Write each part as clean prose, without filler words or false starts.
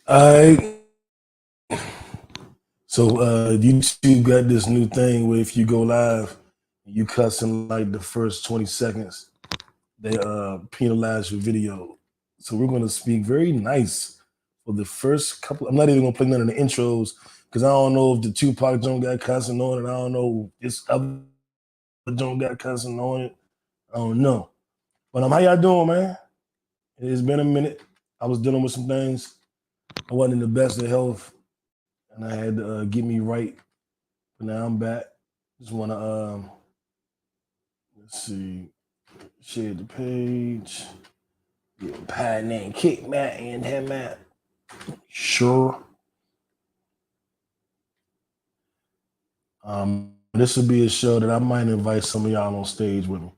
I so YouTube got this new thing where if you go live, you cuss in like the first 20 seconds, they penalize your video. So we're gonna speak very nice for the first couple. I'm not even gonna play none of the intros because I don't know if the Tupac joint got cussing on it. I don't know if this other joint got cussing on it. I don't know. But how y'all doing, man? It's been a minute. I was dealing with some things. I wasn't in the best of health, and I had to get me right. But now I'm back. Just want to let's see, share the page. Get a pie named Kickback and him at. Sure. This will be a show that I might invite some of y'all on stage with me.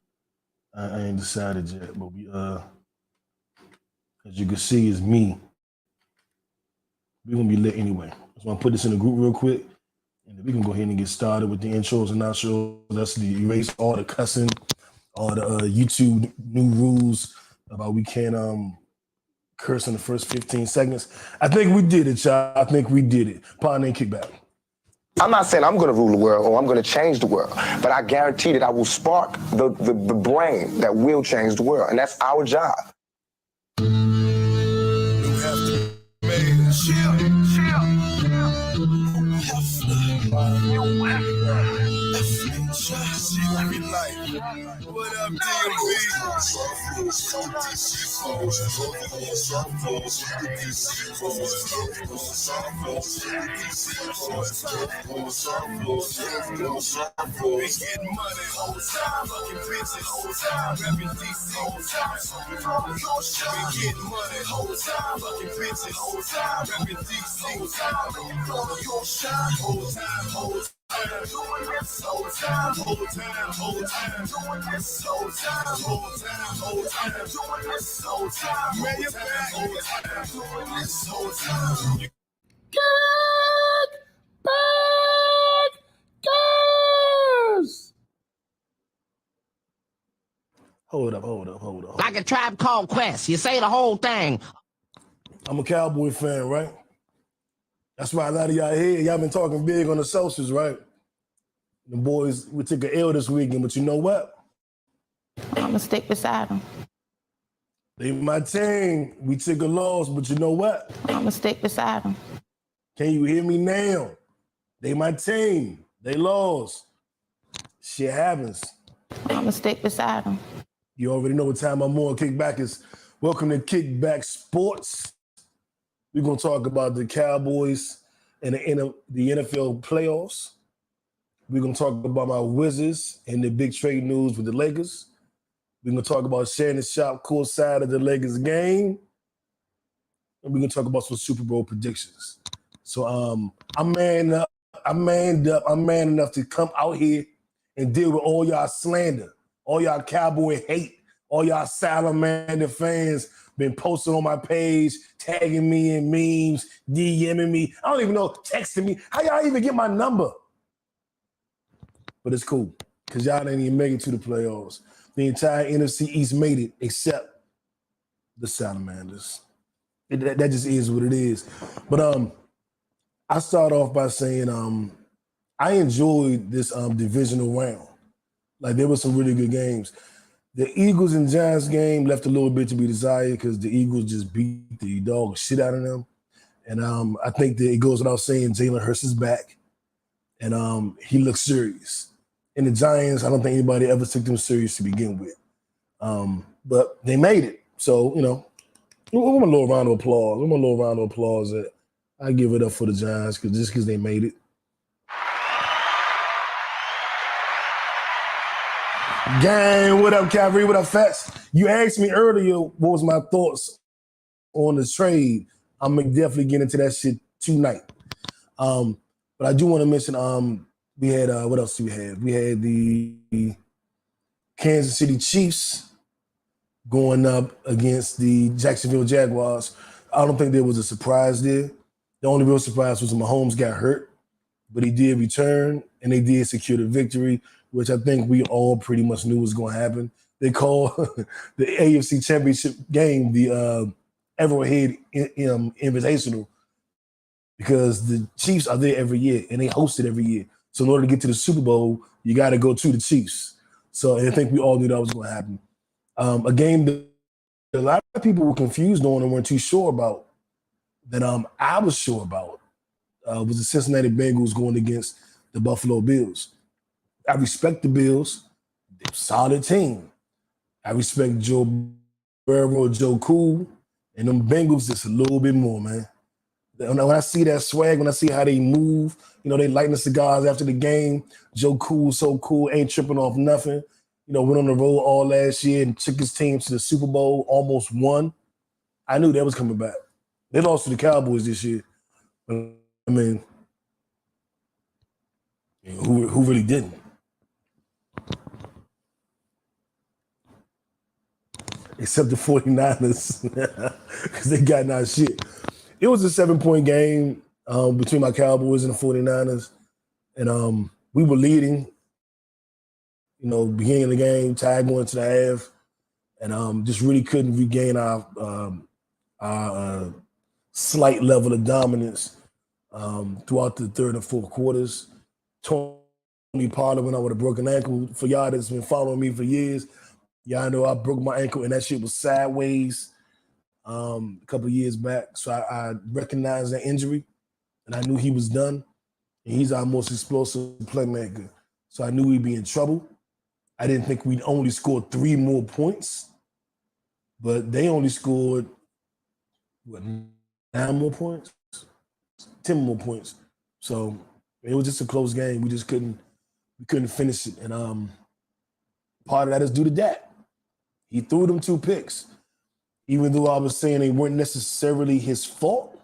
I ain't decided yet, but we as you can see, it's me. We're gonna be lit anyway. Just want to put this in the group real quick, and we can go ahead and get started with the intros and outros. That's the erase all the cussing, all the YouTube new rules about we can't curse in the first 15 seconds. I think we did it, y'all. I think we did it. Partner and Kickback. I'm not saying I'm going to rule the world or I'm going to change the world, but I guarantee that I will spark the brain that will change the world, and that's our job. What up, DMV? We getting money whole time, fucking bitches whole time, rapping DC whole time. We getting money whole time, fucking bitches whole time, rapping DC whole time. Your shine whole time, whole time. Doing this whole time, whole time, whole time. Doing this whole time, whole time, whole time. Doing this whole time, man, you're back. Doing this whole time. Kickback Girls. Hold up. Like a Tribe Called Quest. You say the whole thing. I'm a Cowboy fan, right? That's why a lot of y'all here, y'all been talking big on the socials, right? The boys, we took an L this weekend, but you know what? I'm gonna stick beside them. They my team. We took a loss, but you know what? I'm gonna stick beside them. Can you hear me now? They my team. They lost. Shit happens. I'm gonna stick beside them. You already know what time I'm on. Kickback is welcome to Kickback Sports. We're gonna talk about the Cowboys and the NFL playoffs. We're gonna talk about my Wizards and the big trade news with the Lakers. We're gonna talk about Shannon Sharpe courtside of the Lakers game. And we're gonna talk about some Super Bowl predictions. So I'm man up. I'm man enough to come out here and deal with all y'all slander, all y'all Cowboy hate, all y'all Salamander fans been posting on my page, tagging me in memes, DMing me. I don't even know, texting me. How y'all even get my number? But it's cool, because y'all didn't even make it to the playoffs. The entire NFC East made it, except the Salamanders. That just is what it is. But I start off by saying I enjoyed this divisional round. Like, there were some really good games. The Eagles and Giants game left a little bit to be desired because the Eagles just beat the dog shit out of them. And I think that it goes without saying Jalen Hurts is back. And he looks serious. And the Giants, I don't think anybody ever took them serious to begin with. But they made it. So, you know, give them a little round of applause. I give it up for the Giants because they made it. Gang, what up, Calvary? What up, Fats? You asked me earlier what was my thoughts on the trade. I'm going to definitely get into that shit tonight. But I do want to mention we had, what else do we have? We had the Kansas City Chiefs going up against the Jacksonville Jaguars. I don't think there was a surprise there. The only real surprise was Mahomes got hurt, but he did return, and they did secure the victory, which I think we all pretty much knew was going to happen. They call the AFC Championship game the Everhead Invitational because the Chiefs are there every year and they host it every year. So in order to get to the Super Bowl, you got to go to the Chiefs. So I think we all knew that was going to happen. A game that a lot of people were confused on and weren't too sure about, that I was sure about, was the Cincinnati Bengals going against the Buffalo Bills. I respect the Bills. They're a solid team. I respect Joe Burrow, Joe Cool, and them Bengals just a little bit more, man. When I see that swag, when I see how they move, they lighting the cigars after the game. Joe Cool, so cool, ain't tripping off nothing. Went on the road all last year and took his team to the Super Bowl, almost won. I knew that was coming back. They lost to the Cowboys this year. But, I mean, who really didn't? Except the 49ers, because they got not shit. It was a 7-point game between my Cowboys and the 49ers. And we were leading, beginning of the game, tied going to the half. And just really couldn't regain our slight level of dominance throughout the third and fourth quarters. Tony Pollard went out with a broken ankle. For y'all that's been following me for years, y'all know I broke my ankle and that shit was sideways a couple of years back. So I recognized that injury and I knew he was done. And he's our most explosive playmaker. So I knew we'd be in trouble. I didn't think we'd only score 3 more points, but they only scored, 9 more points? 10 more points. So it was just a close game. We just couldn't finish it. And part of that is due to Dak. He threw them 2 picks. Even though I was saying they weren't necessarily his fault.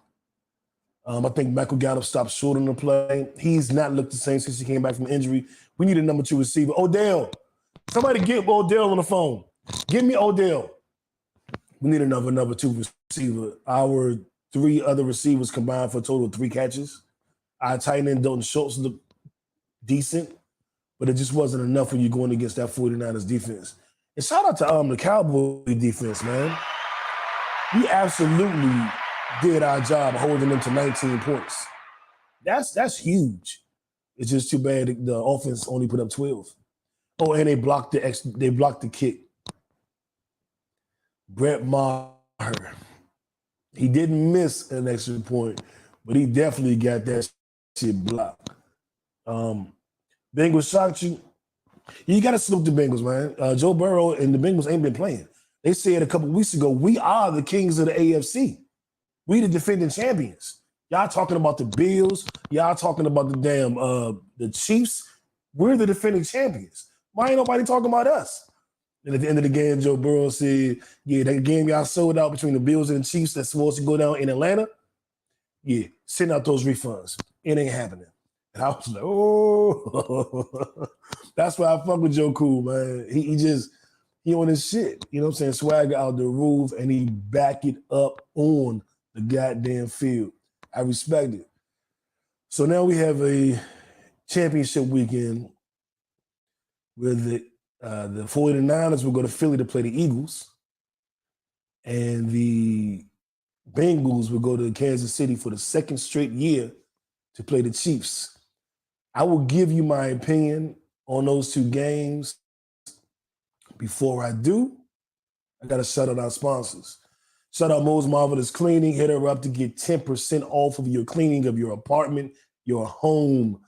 I think Michael Gallup stopped short on the play. He's not looked the same since he came back from injury. We need a number 2 receiver. Odell. Somebody get Odell on the phone. Give me Odell. We need another number 2 receiver. Our 3 other receivers combined for a total of 3 catches. Our tight end, Dalton Schultz, looked decent, but it just wasn't enough when you're going against that 49ers defense. And shout out to the Cowboys defense, man. We absolutely did our job holding them to 19 points. That's huge. It's just too bad the offense only put up 12. Oh, and they blocked the kick. Brett Maher. He didn't miss an extra point, but he definitely got that shit blocked. Bengals shocked you. You got to salute the Bengals, man. Joe Burrow and the Bengals ain't been playing. They said a couple of weeks ago, we are the kings of the AFC. We the defending champions. Y'all talking about the Bills. Y'all talking about the damn the Chiefs. We're the defending champions. Why ain't nobody talking about us? And at the end of the game, Joe Burrow said, yeah, that game y'all sold out between the Bills and the Chiefs that's supposed to go down in Atlanta, yeah, send out those refunds. It ain't happening. And I was like, oh. That's why I fuck with Joe Cool, man. He on his shit. You know what I'm saying? Swagger out the roof, and he back it up on the goddamn field. I respect it. So now we have a championship weekend where the 49ers will go to Philly to play the Eagles, and the Bengals will go to Kansas City for the 2nd straight year to play the Chiefs. I will give you my opinion on those 2 games. Before I do, I got to shout out our sponsors. Shout out Mo's Marvelous Cleaning. Hit her up to get 10% off of your cleaning of your apartment, your home,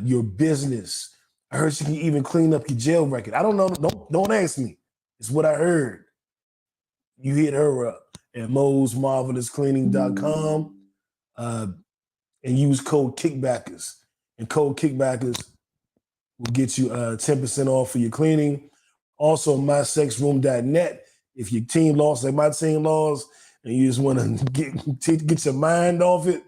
your business. I heard she can even clean up your jail record. I don't know. Don't ask me. It's what I heard. You hit her up at mosmarvelouscleaning.com and use code Kickbackers. And code Kickbackers will get you 10% off for your cleaning. Also, mysexroom.net. If your team lost like my team lost and you just want to get your mind off it,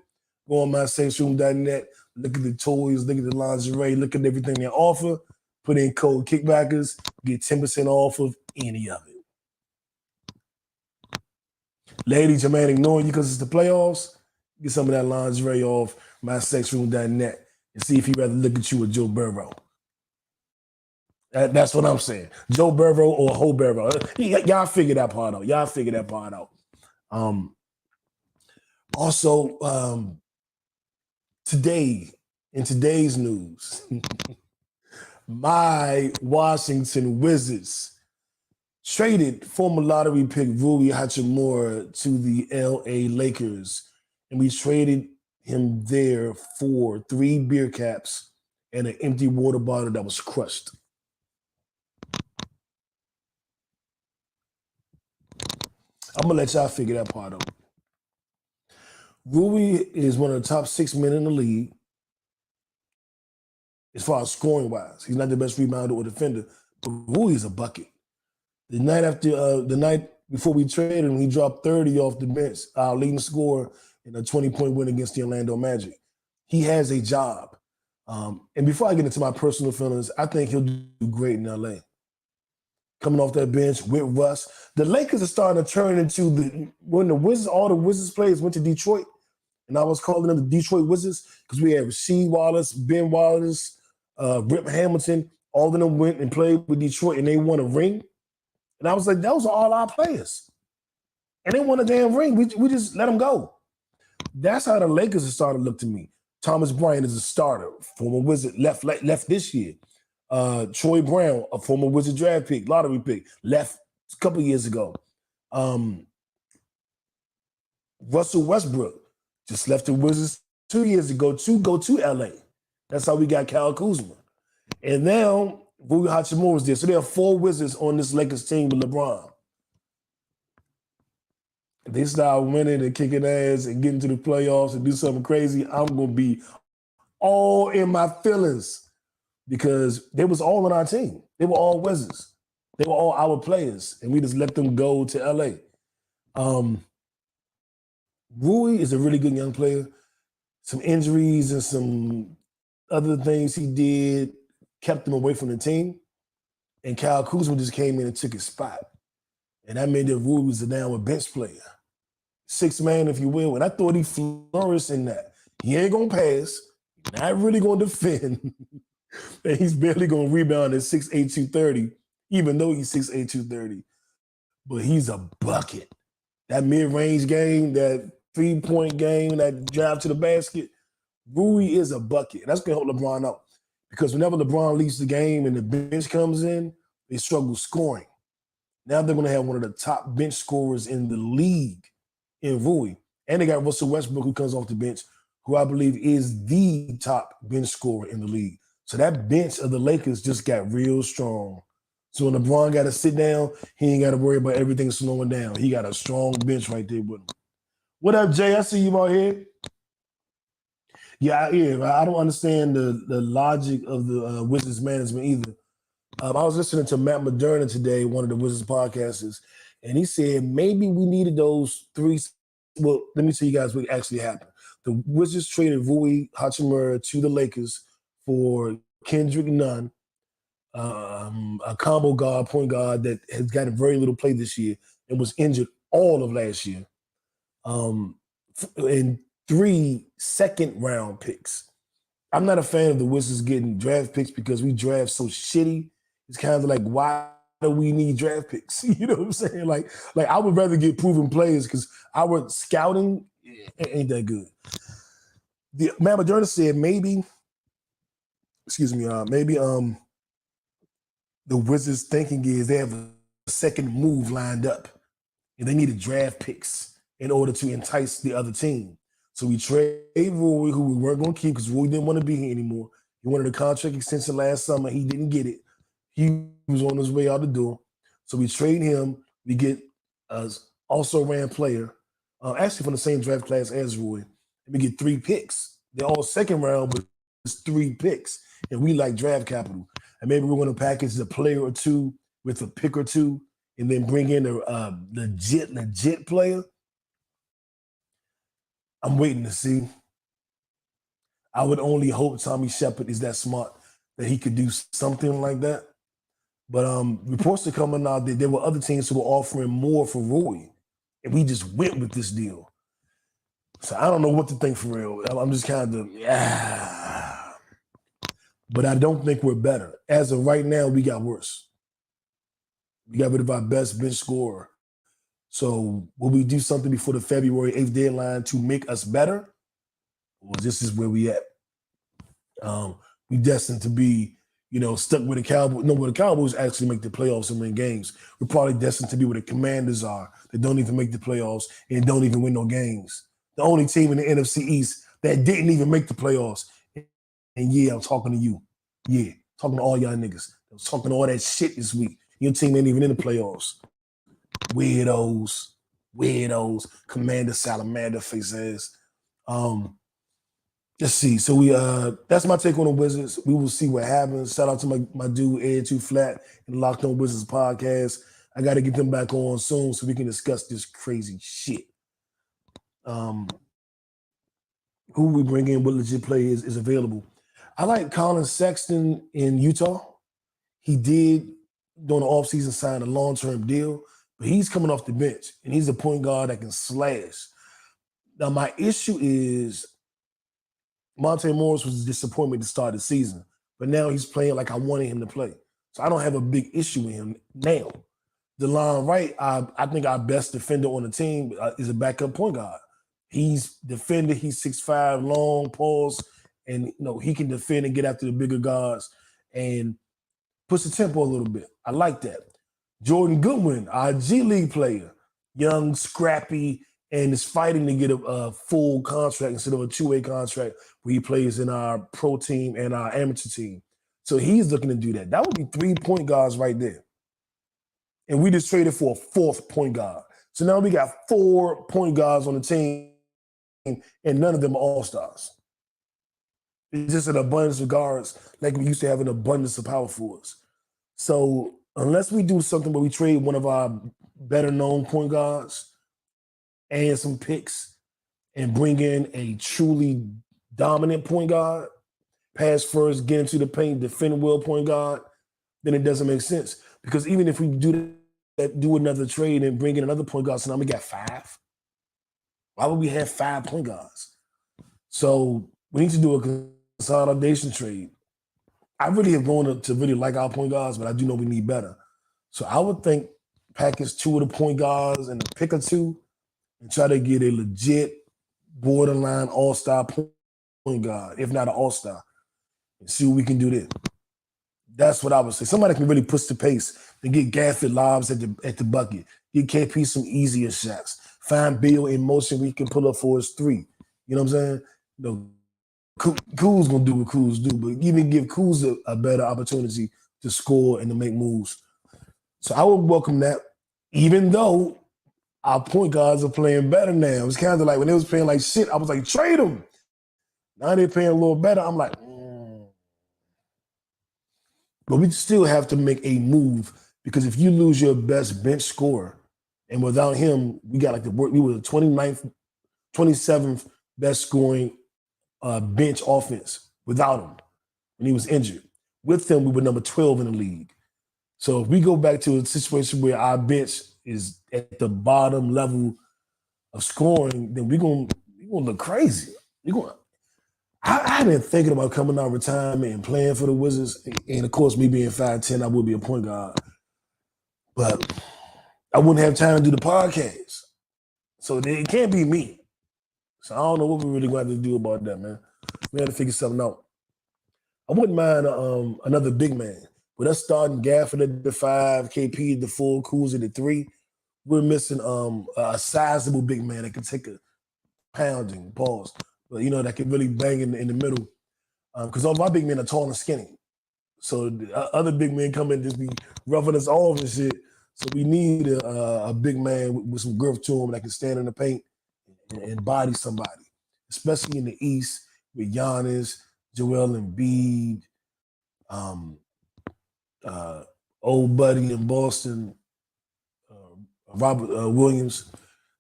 go on mysexroom.net. Look at the toys, look at the lingerie, look at everything they offer. Put in code Kickbackers, get 10% off of any of it. Ladies, your man ignoring you because it's the playoffs. Get some of that lingerie off mysexroom.net and see if he'd rather look at you or Joe Burrow. That's what I'm saying. Joe Burrow or Ho Burrow. Y'all figure that part out. Also, Today, in today's news, my Washington Wizards traded former lottery pick Rui Hachimura to the LA Lakers, and we traded him there for 3 beer caps and an empty water bottle that was crushed. I'm gonna let y'all figure that part out. Rui is one of the top 6 men in the league as far as scoring wise. He's not the best rebounder or defender, but Rui is a bucket. The night before we traded him, he dropped 30 off the bench, our leading scorer in a 20-point win against the Orlando Magic. He has a job. And before I get into my personal feelings, I think he'll do great in LA. Coming off that bench with Russ. The Lakers are starting to turn into when all the Wizards players went to Detroit, and I was calling them the Detroit Wizards because we had Rasheed Wallace, Ben Wallace, Rip Hamilton, all of them went and played with Detroit, and they won a ring. And I was like, those are all our players. And they won a damn ring. We just let them go. That's how the Lakers are starting to look to me. Thomas Bryant is a starter, former Wizard, left this year. Troy Brown, a former Wizard draft pick, lottery pick, left a couple years ago. Russell Westbrook just left the Wizards 2 years ago to go to LA. That's how we got Kyle Kuzma. And now Rui Hachimura is there. So there are 4 Wizards on this Lakers team with LeBron. If they start winning and kicking ass and getting to the playoffs and do something crazy, I'm going to be all in my feelings because they was all on our team. They were all Wizards. They were all our players, and we just let them go to LA. Rui is a really good young player. Some injuries and some other things he did kept him away from the team. And Kyle Kuzma just came in and took his spot. And that made that Rui was a downward bench player. 6 man, if you will. And I thought he flourished in that. He ain't going to pass. Not really going to defend. And he's barely going to rebound at 6'8", 230, even though he's 6'8", 230. But he's a bucket. That mid-range game, that 3-point game, that drive to the basket, Rui is a bucket. That's going to help LeBron out. Because whenever LeBron leaves the game and the bench comes in, they struggle scoring. Now they're going to have one of the top bench scorers in the league in Rui. And they got Russell Westbrook, who comes off the bench, who I believe is the top bench scorer in the league. So that bench of the Lakers just got real strong. So when LeBron got to sit down, he ain't got to worry about everything slowing down. He got a strong bench right there with him. What up, Jay? I see you out here. Yeah, I don't understand the logic of the Wizards management either. I was listening to Matt Moderna today, one of the Wizards podcasters, and he said maybe we needed those 3. Well, let me tell you guys what actually happened. The Wizards traded Rui Hachimura to the Lakers for Kendrick Nunn, a combo guard, point guard that has gotten very little play this year and was injured all of last year. And 3 second-round picks. I'm not a fan of the Wizards getting draft picks because we draft so shitty. It's kind of like, why do we need draft picks? You know what I'm saying? Like I would rather get proven players because our scouting ain't that good. The Matt Moderna said maybe the Wizards thinking is they have a second move lined up and they needed draft picks in order to entice the other team. So we trade Rui, who we weren't going to keep because Rui didn't want to be here anymore. He wanted a contract extension last summer. He didn't get it. He was on his way out the door. So we trade him. We get an also-ran player, actually from the same draft class as Rui. And we get 3 picks. They're all second round, but it's 3 picks. And we like draft capital. And maybe we're going to package a player or 2 with a pick or 2 and then bring in a legit player. I'm waiting to see. I would only hope Tommy Shepard is that smart that he could do something like that. But reports are coming out that there were other teams who were offering more for Rui, and we just went with this deal. So I don't know what to think for real. I'm just kind of, But I don't think we're better. As of right now, we got worse. We got rid of our best bench scorer. So will we do something before the February 8th deadline to make us better? or this is where we at. We destined to be, stuck with the Cowboys. No, where the Cowboys actually make the playoffs and win games. We're probably destined to be where the Commanders are that don't even make the playoffs and don't even win no games. The only team in the NFC East that didn't even make the playoffs. And yeah, I'm talking to you. Yeah, talking to all y'all niggas. I was talking all that shit this week. Your team ain't even in the playoffs. Weirdos, Commander Salamander face ass. Let's see. So that's my take on the Wizards. We will see what happens. Shout out to my dude Ed Too Flat and Locked On Wizards podcast. I got to get them back on soon so we can discuss this crazy shit. Who we bring in, what legit play is available. I like Colin Sexton in Utah. He did, during the offseason, sign a long-term deal, but he's coming off the bench, and he's a point guard that can slash. Now, my issue is Monte Morris was a disappointment to start the season, but now he's playing like I wanted him to play. So I don't have a big issue with him now. DeLon Wright, I think our best defender on the team is a backup point guard. He's defender. He's 6'5", long, pause, and he can defend and get after the bigger guards and push the tempo a little bit. I like that. Jordan Goodwin, our G League player, young, scrappy, and is fighting to get a full contract instead of a two-way contract where he plays in our pro team and our amateur team. So he's looking to do that. That would be 3 point guards right there. And we just traded for a 4th point guard. So now we got 4 point guards on the team, and none of them are all-stars. It's just an abundance of guards like we used to have an abundance of power forwards. So unless we do something where we trade one of our better-known point guards and some picks and bring in a truly dominant point guard, pass first, get into the paint, defend well point guard, then it doesn't make sense. Because even if we do another trade and bring in another point guard, so now we got 5. Why would we have 5 point guards? So we need to do a consolidation trade. I really have grown to really like our point guards, but I do know we need better. So I would think package 2 of the point guards and pick a 2 and try to get a legit borderline all-star point guard, if not an all-star, and see what we can do there. That's what I would say. Somebody can really push the pace and get Gafford lobs at the bucket. Get KP some easier shots. Find Bill in motion we can pull up for his 3. You know what I'm saying? Kuz gonna do what Kuz do, but even give Kuz a better opportunity to score and to make moves. So I would welcome that, even though our point guards are playing better now. It's kind of like when they was playing like shit, I was like, trade them. Now they're playing a little better. I'm like, But we still have to make a move, because if you lose your best bench scorer, and without him, we got we were the 29th, 27th best scoring bench offense without him when he was injured. With him, we were number 12 in the league. So if we go back to a situation where our bench is at the bottom level of scoring, then we're gonna look crazy. I've been thinking about coming out of retirement and playing for the Wizards. And of course, me being 5'10", I would be a point guard. But I wouldn't have time to do the podcast. So it can't be me. So I don't know what we really going to have to do about that, man. We have to figure something out. I wouldn't mind another big man. With us starting Gafford at the 5, KP at the 4, Kuz at the 3, we're missing a sizable big man that can take a pounding, pause, but that can really bang in the middle. Because all my big men are tall and skinny. So the other big men come in and just be roughing us off and shit. So we need a big man with some girth to him that can stand in the paint and body somebody, especially in the East with Giannis, Joel Embiid, old buddy in Boston, Robert Williams.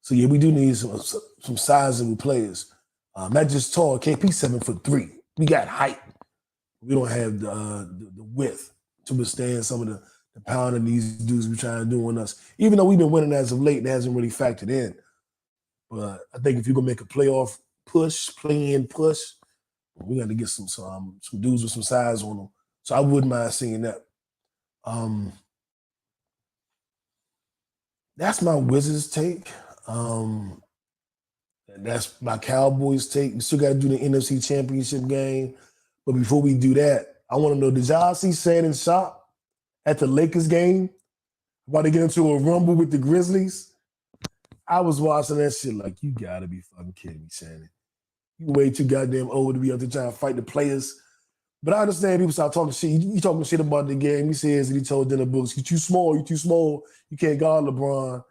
So yeah, we do need some sizable players. Not just tall. KP 7'3". We got height. We don't have the width to withstand some of the pounding these dudes be trying to do on us. Even though we've been winning as of late, it hasn't really factored in. But I think if you're gonna make a playoff push, play-in push, we got to get some dudes with some size on them. So I wouldn't mind seeing that. That's my Wizards take. That's my Cowboys take. We still got to do the NFC Championship game. But before we do that, I want to know, did y'all see Shannon Sharpe at the Lakers game? About to get into a rumble with the Grizzlies? I was watching that shit like, you got to be fucking kidding me, Shannon. You way too goddamn old to be out there trying to fight the players. But I understand people start talking shit. You talking shit about the game. He says that he told Dennis Brooks, you too small, you can't guard LeBron.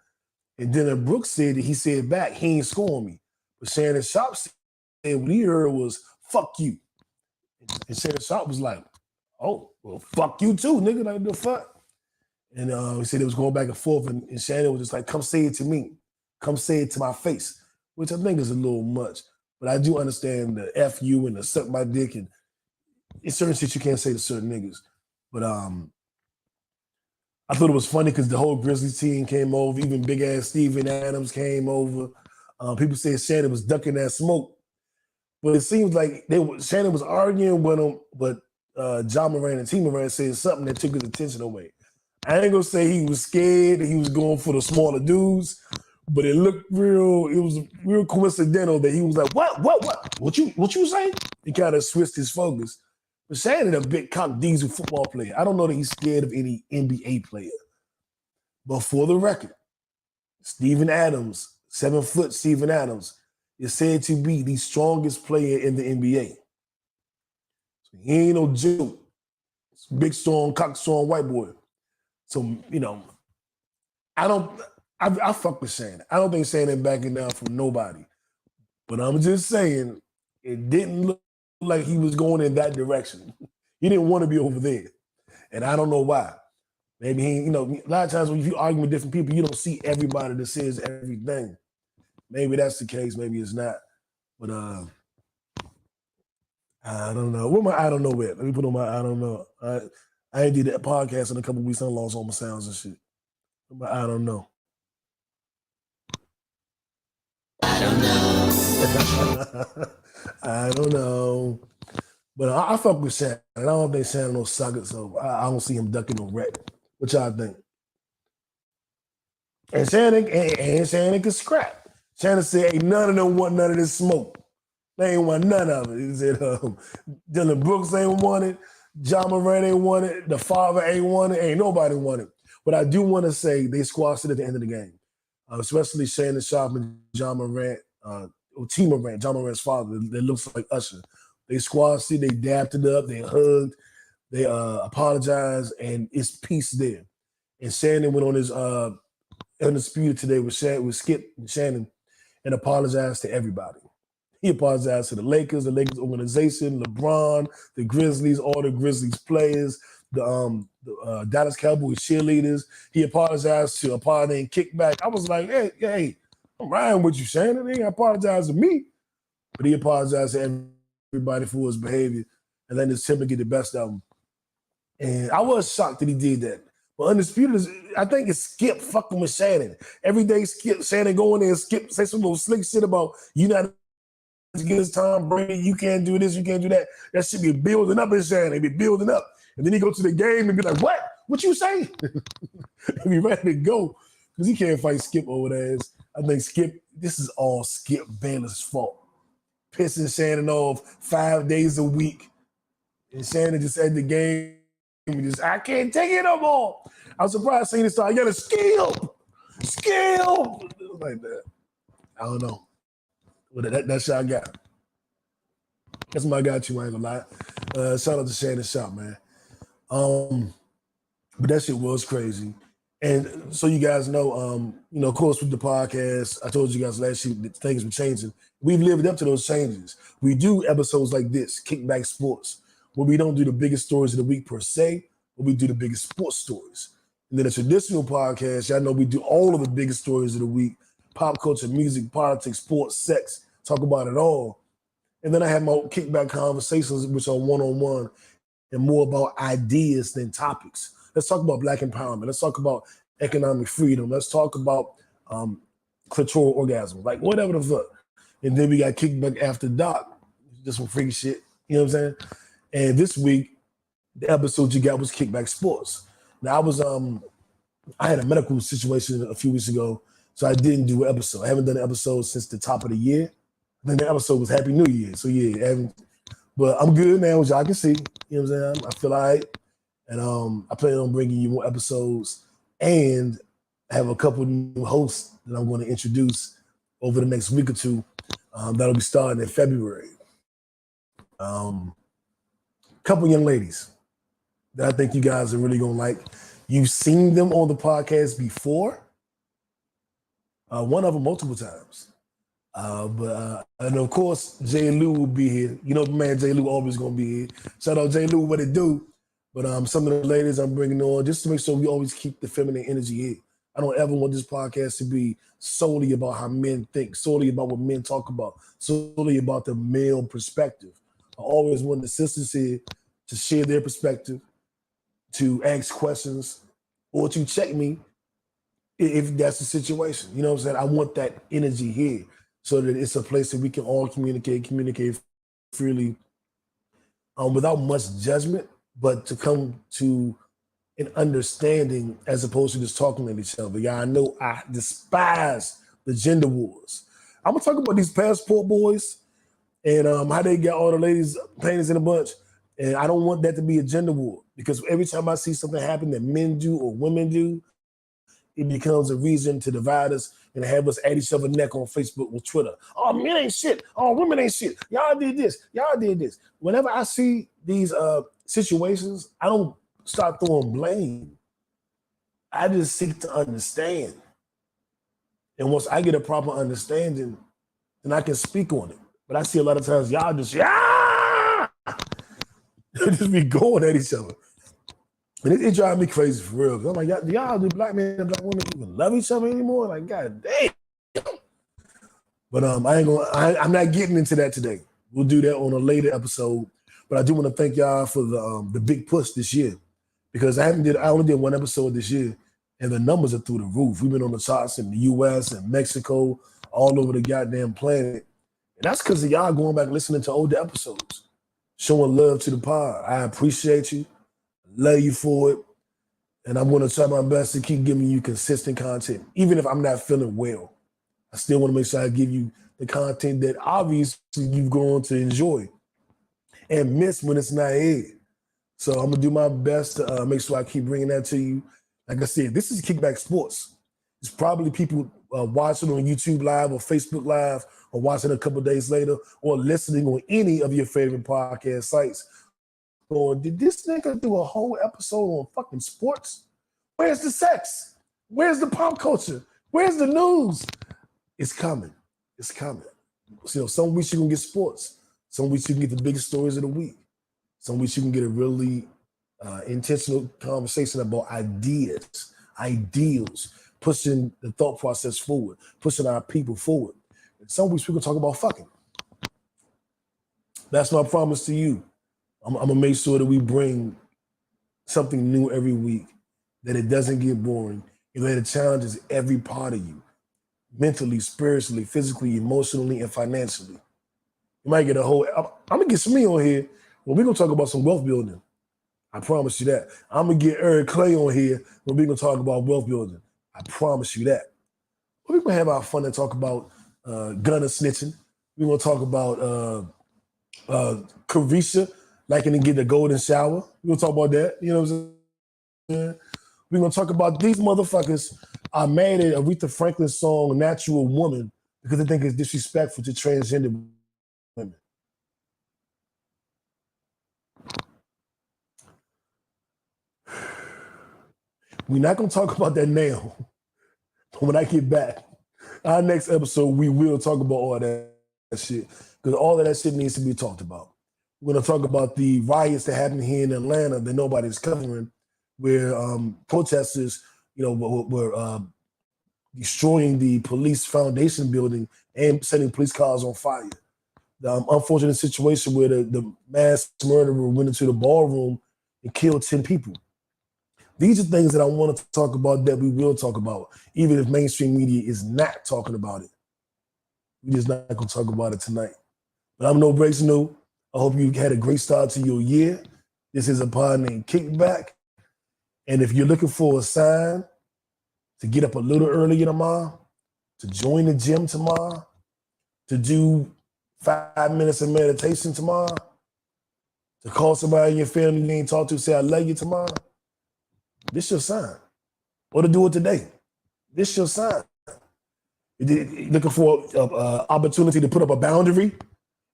And Dennis Brooks said that he said back, he ain't scoring me. But Shannon Sharpe said what he heard was, fuck you. And Shannon Sharpe was like, oh, well, fuck you too, nigga. Like, the fuck? And he said it was going back and forth. And Shannon was just like, come say it to me. Come say it to my face, which I think is a little much. But I do understand the F you and the suck my dick, and it's certain shit you can't say to certain niggas. But I thought it was funny because the whole Grizzlies team came over. Even big ass Steven Adams came over. People say Shannon was ducking that smoke, but it seems like Shannon was arguing with him. But John Moran and T Moran said something that took his attention away. I ain't gonna say he was scared that he was going for the smaller dudes, but it looked real. It was real coincidental that he was like, "What you say?" He kind of switched his focus. But Shannon, a big cock diesel football player. I don't know that he's scared of any NBA player. But for the record, Steven Adams, 7 foot Steven Adams, is said to be the strongest player in the NBA. So he ain't no Jew. It's a big, strong, cock strong white boy. So, I fuck with Shannon. I don't think Shannon backing down from nobody. But I'm just saying, it didn't look like he was going in that direction. He didn't want to be over there. And I don't know why. Maybe he, a lot of times when you argue with different people, you don't see everybody that says everything. Maybe that's the case, maybe it's not. But I don't know. Where my I don't know at? Let me put on my I don't know. I ain't did that podcast in a couple of weeks. I lost all my sounds and shit. But I don't know. I don't know. But I fuck with Shannon. I don't think Shannon no sucker, so I don't see him ducking no wreck. What y'all think? And Shannon can scrap. Shannon said, ain't none of them want none of this smoke. They ain't want none of it. He said, Dylan Brooks ain't want it. John Moran ain't want it. The father ain't want it. Ain't nobody want it. But I do want to say they squashed it at the end of the game. Especially Shannon Sharpe and John Morant, T. Morant, John Morant's father, that looks like Usher. They squashed it, they dapped it up, they hugged, they apologized, and it's peace there. And Shannon went on his Undisputed today with Skip and Shannon and apologized to everybody. He apologized to the Lakers organization, LeBron, the Grizzlies, all the Grizzlies players, the Dallas Cowboys cheerleaders. He apologized to a partner in Kickback. I was like, hey, I'm riding with you, Shannon. He ain't apologized to me. But he apologized to everybody for his behavior and letting his temper get the best of him. And I was shocked that he did that. But Undisputed I think it's Skip fucking with Shannon. Every day Shannon go in there and Skip say some little slick shit about you not against Tom Brady, you can't do this, you can't do that. That should be building up in Shannon. Be building up. And then he go to the game and be like, what? What you say? And be ready to go. Because he can't fight Skip over that. I think this is all Skip Baylor's fault. Pissing Shannon off 5 days a week. And Shannon just at the game, I can't take it no more. I was surprised seeing this. I got a skill. Like that. I don't know. Well, that's what I got. That's what I got you, I ain't gonna lie. Shout out to Shannon Sharpe, man. But that shit was crazy. And so you guys know, of course, with the podcast, I told you guys last year that things were changing. We've lived up to those changes. We do episodes like this, Kickback Sports, where we don't do the biggest stories of the week per se, but we do the biggest sports stories. And then a traditional podcast, y'all know we do all of the biggest stories of the week, pop culture, music, politics, sports, sex, talk about it all. And then I have my kickback conversations, which are one-on-one and more about ideas than topics. Let's talk about Black empowerment. Let's talk about economic freedom. Let's talk about clitoral orgasm, like whatever the fuck. And then we got Kickback After Dark, just some freaky shit. You know what I'm saying? And this week, the episode you got was Kickback Sports. Now I had a medical situation a few weeks ago So I didn't do an episode. I haven't done an episode since the top of the year. I think the episode was Happy New Year. So yeah, but I'm good, man, which y'all can see. You know what I'm saying? I feel all right. And I plan on bringing you more episodes and have a couple new hosts that I'm going to introduce over the next week or two. That'll be starting in February. Couple young ladies that I think you guys are really going to like. You've seen them on the podcast before. One of them multiple times. And of course, J. Lou will be here. You know, man, J. Lou always going to be here. Shout out J. Lou, what it do. But some of the ladies I'm bringing on just to make sure we always keep the feminine energy here. I don't ever want this podcast to be solely about how men think, solely about what men talk about, solely about the male perspective. I always want the sisters here to share their perspective, to ask questions, or to check me if that's the situation. You know what I'm saying? I want that energy here so that it's a place that we can all communicate freely without much judgment, but to come to an understanding as opposed to just talking at each other. Yeah, I know I despise the gender wars. I'm gonna talk about these passport boys and how they got all the ladies panties in a bunch. And I don't want that to be a gender war because every time I see something happen that men do or women do, it becomes a reason to divide us and have us at each other's neck on Facebook or Twitter. Oh, men ain't shit. Oh, women ain't shit. Y'all did this. Y'all did this. Whenever I see these situations, I don't start throwing blame. I just seek to understand. And once I get a proper understanding, then I can speak on it. But I see a lot of times y'all just, just be going at each other. And it drives me crazy for real. I'm like, y'all do black men and black women even love each other anymore? Like, God damn. But I'm not getting into that today. We'll do that on a later episode. But I do want to thank y'all for the big push this year. Because I only did one episode this year, and the numbers are through the roof. We've been on the charts in the US and Mexico, all over the goddamn planet. And that's because of y'all going back listening to older episodes, showing love to the pod. I appreciate you. Love you for it. And I'm going to try my best to keep giving you consistent content, even if I'm not feeling well. I still want to make sure I give you the content that obviously you've grown to enjoy and miss when it's not aired. So I'm going to do my best to make sure I keep bringing that to you. Like I said, this is Kickback Sports. It's probably people watching on YouTube Live or Facebook Live or watching a couple of days later or listening on any of your favorite podcast sites. Going, did this nigga do a whole episode on fucking sports? Where's the sex? Where's the pop culture? Where's the news? It's coming. It's coming. So, some weeks you can get sports. Some weeks you can get the biggest stories of the week. Some weeks you can get a really intentional conversation about ideals, pushing the thought process forward, pushing our people forward. And some weeks we can talk about fucking. That's my promise to you. I'm gonna make sure that we bring something new every week, that it doesn't get boring, and that it challenges every part of you, mentally, spiritually, physically, emotionally, and financially. You might get I'm gonna get some me on here. Well, we're gonna talk about some wealth building. I promise you that. I'm gonna get Eric Clay on here when we're gonna talk about wealth building. I promise you that. We're gonna have our fun and talk about gunner snitching. We're gonna talk about Carisha liking to get the golden shower. We're gonna talk about that. You know what I'm saying? We're gonna talk about these motherfuckers are mad at Aretha Franklin's song Natural Woman because they think it's disrespectful to transgender women. We're not gonna talk about that now. But when I get back, our next episode, we will talk about all that shit. Because all of that shit needs to be talked about. We're gonna talk about the riots that happened here in Atlanta that nobody's covering, where protesters, were destroying the police foundation building and setting police cars on fire. The unfortunate situation where the mass murderer went into the ballroom and killed 10 people. These are things that I want to talk about that we will talk about, even if mainstream media is not talking about it. We're just not going to talk about it tonight. But I'm No Breaks New. I hope you had a great start to your year. This is a pod named Kickback. And if you're looking for a sign to get up a little earlier tomorrow, to join the gym tomorrow, to do 5 minutes of meditation tomorrow, to call somebody in your family you ain't talked to, say I love you tomorrow, this your sign. Or to do it today. This your sign. You're looking for an opportunity to put up a boundary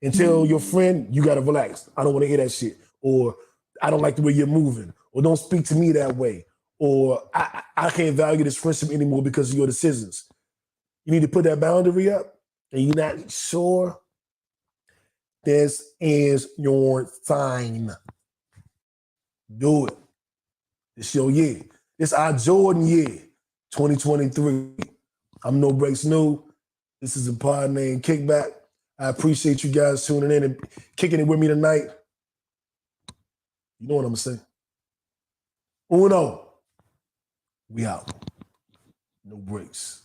and tell your friend, you got to relax. I don't want to hear that shit. Or I don't like the way you're moving. Or don't speak to me that way. Or I can't value this friendship anymore because of your decisions. You need to put that boundary up and you're not sure. This is your sign. Do it. It's your year. It's our Jordan year, 2023. I'm No Breaks New. This is a pod named Kickback. I appreciate you guys tuning in and kicking it with me tonight. You know what I'm saying? Uno. We out. No breaks.